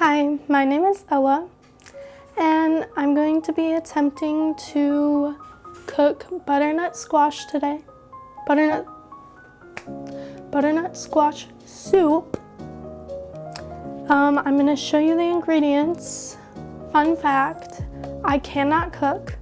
Hi, my name is Ella, and I'm going to be attempting to cook butternut squash today. Butternut squash soup. I'm going to show you the ingredients. Fun fact, I cannot cook,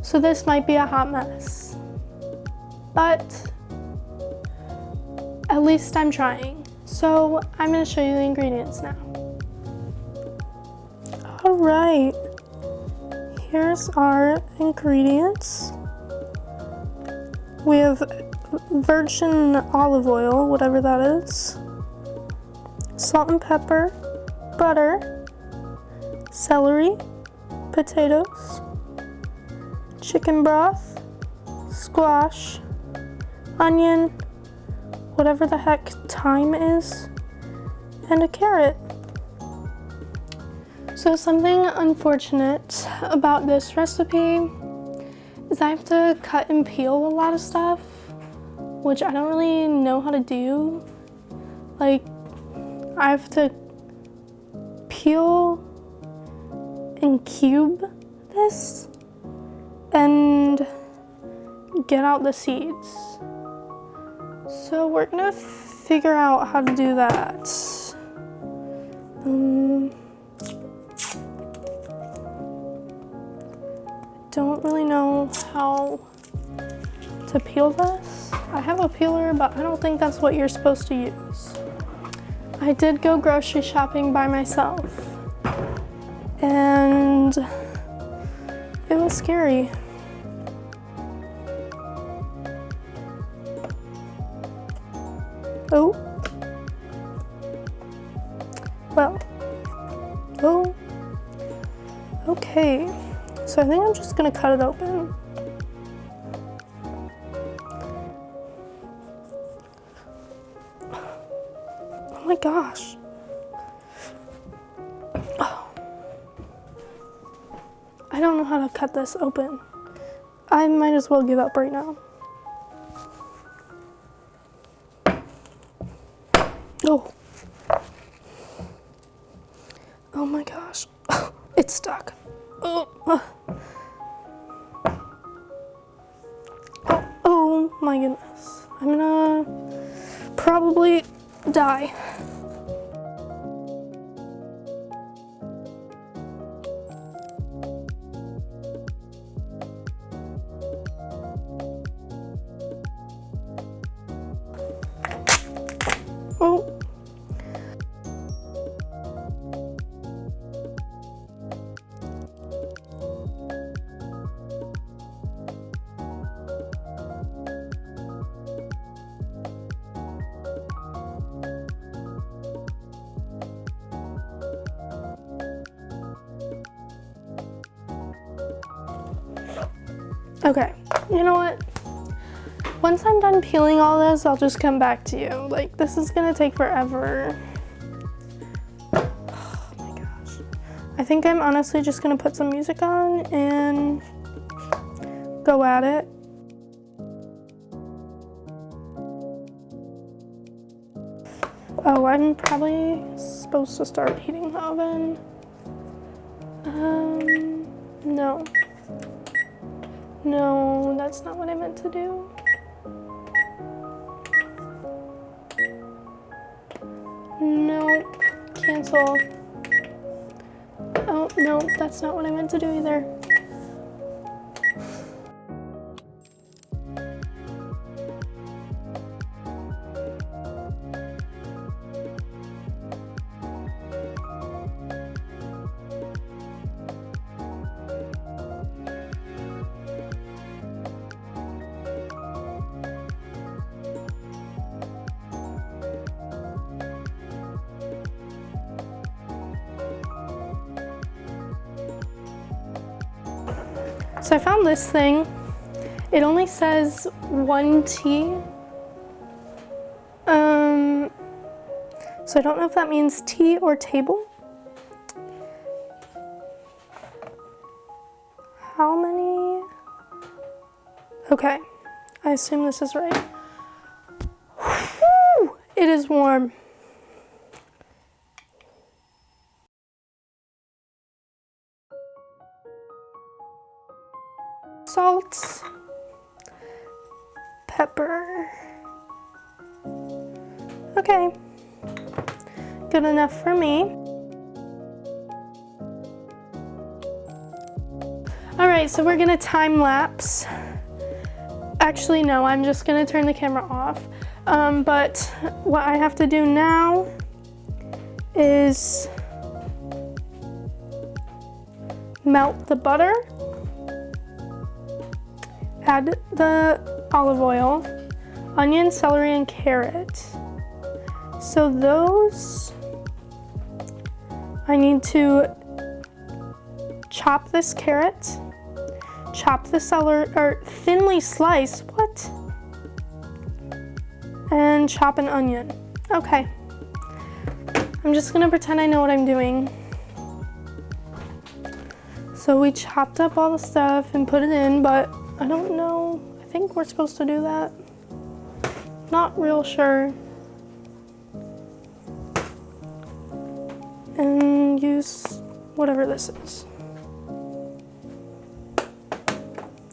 so this might be a hot mess, but at least I'm trying. So I'm going to show you the ingredients now. All right, here's our ingredients. We have virgin olive oil, whatever that is, salt and pepper, butter, celery, potatoes, chicken broth, squash, onion, whatever the heck thyme is, and a carrot. So something unfortunate about this recipe is I have to cut and peel a lot of stuff, which I don't really know how to do. Like, I have to peel and cube this and get out the seeds. So we're gonna figure out how to do that. Don't really know how to peel this. I have a peeler, but I don't think that's what you're supposed to use. I did go grocery shopping by myself, and it was scary. Oh. Well. Oh. Okay. So I think I'm just gonna cut it open. Oh my gosh. Oh. I don't know how to cut this open. I might as well give up right now. Oh. Oh my gosh. It's stuck. Oh. Oh my goodness. I'm gonna probably die. Oh. Okay, you know what? Once I'm done peeling all this, I'll just come back to you. Like, this is gonna take forever. Oh my gosh. I think I'm honestly just gonna put some music on and go at it. Oh, I'm probably supposed to start heating the oven. No. No, that's not what I meant to do. Nope, cancel. Oh, no, that's not what I meant to do either. So I found this thing. It only says 1 tea. So I don't know if that means tea or table. How many? Okay, I assume this is right. Whew, it is warm. salt, pepper. Okay, good enough for me. All right, so we're gonna time lapse. Actually, no, I'm just gonna turn the camera off. But what I have to do now is melt the butter, add the olive oil, onion, celery, and carrot. So those, I need to chop this carrot, chop the celery, or thinly slice, what? And chop an onion. Okay. I'm just gonna pretend I know what I'm doing. So we chopped up all the stuff and put it in, but I don't know. I think we're supposed to do that. Not real sure. And use whatever this is.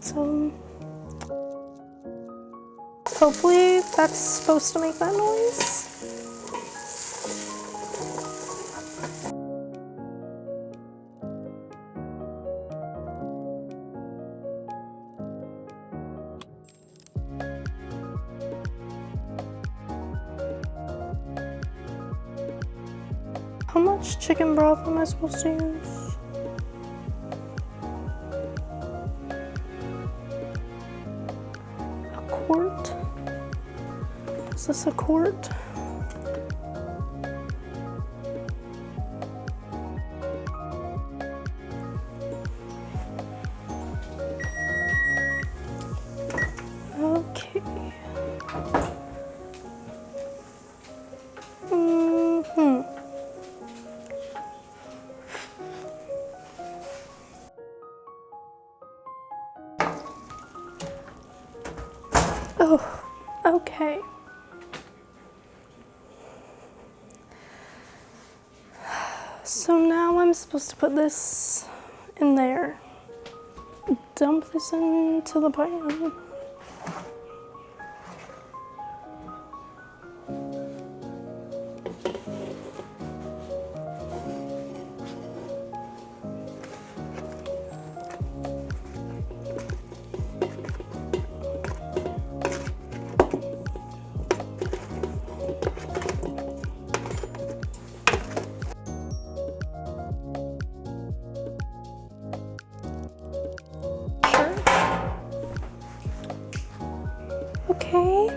So hopefully that's supposed to make that noise. How much chicken broth am I supposed to use? A quart? Is this a quart? Okay. Oh, okay. So now I'm supposed to put this in there. Dump this into the pan. Okay,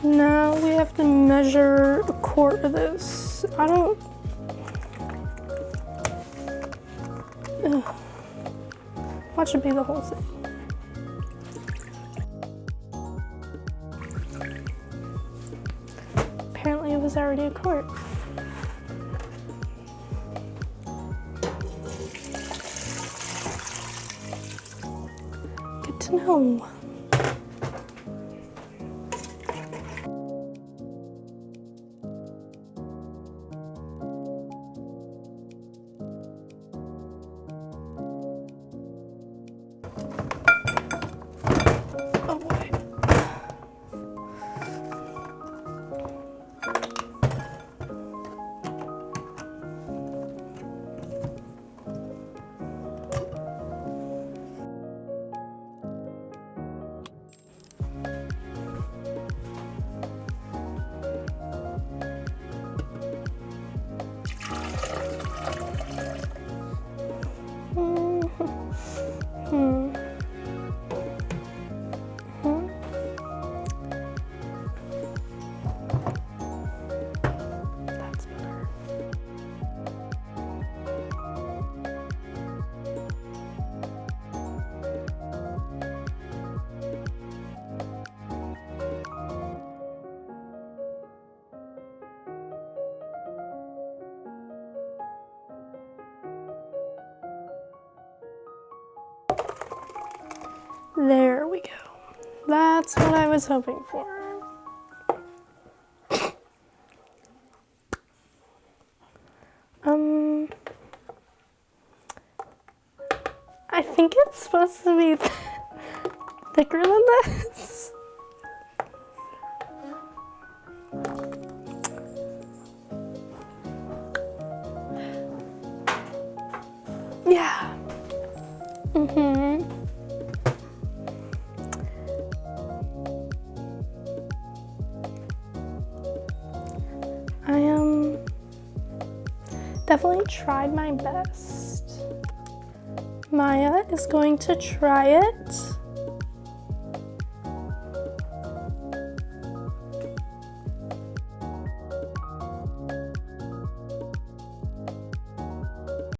now we have to measure a quart of this. I don't, watch it be the whole thing. Apparently it was already a quart. Good to know. Oh boy. That's better. There we go. That's what I was hoping for. I think it's supposed to be thicker than this. Yeah. I definitely tried my best. Maya is going to try it.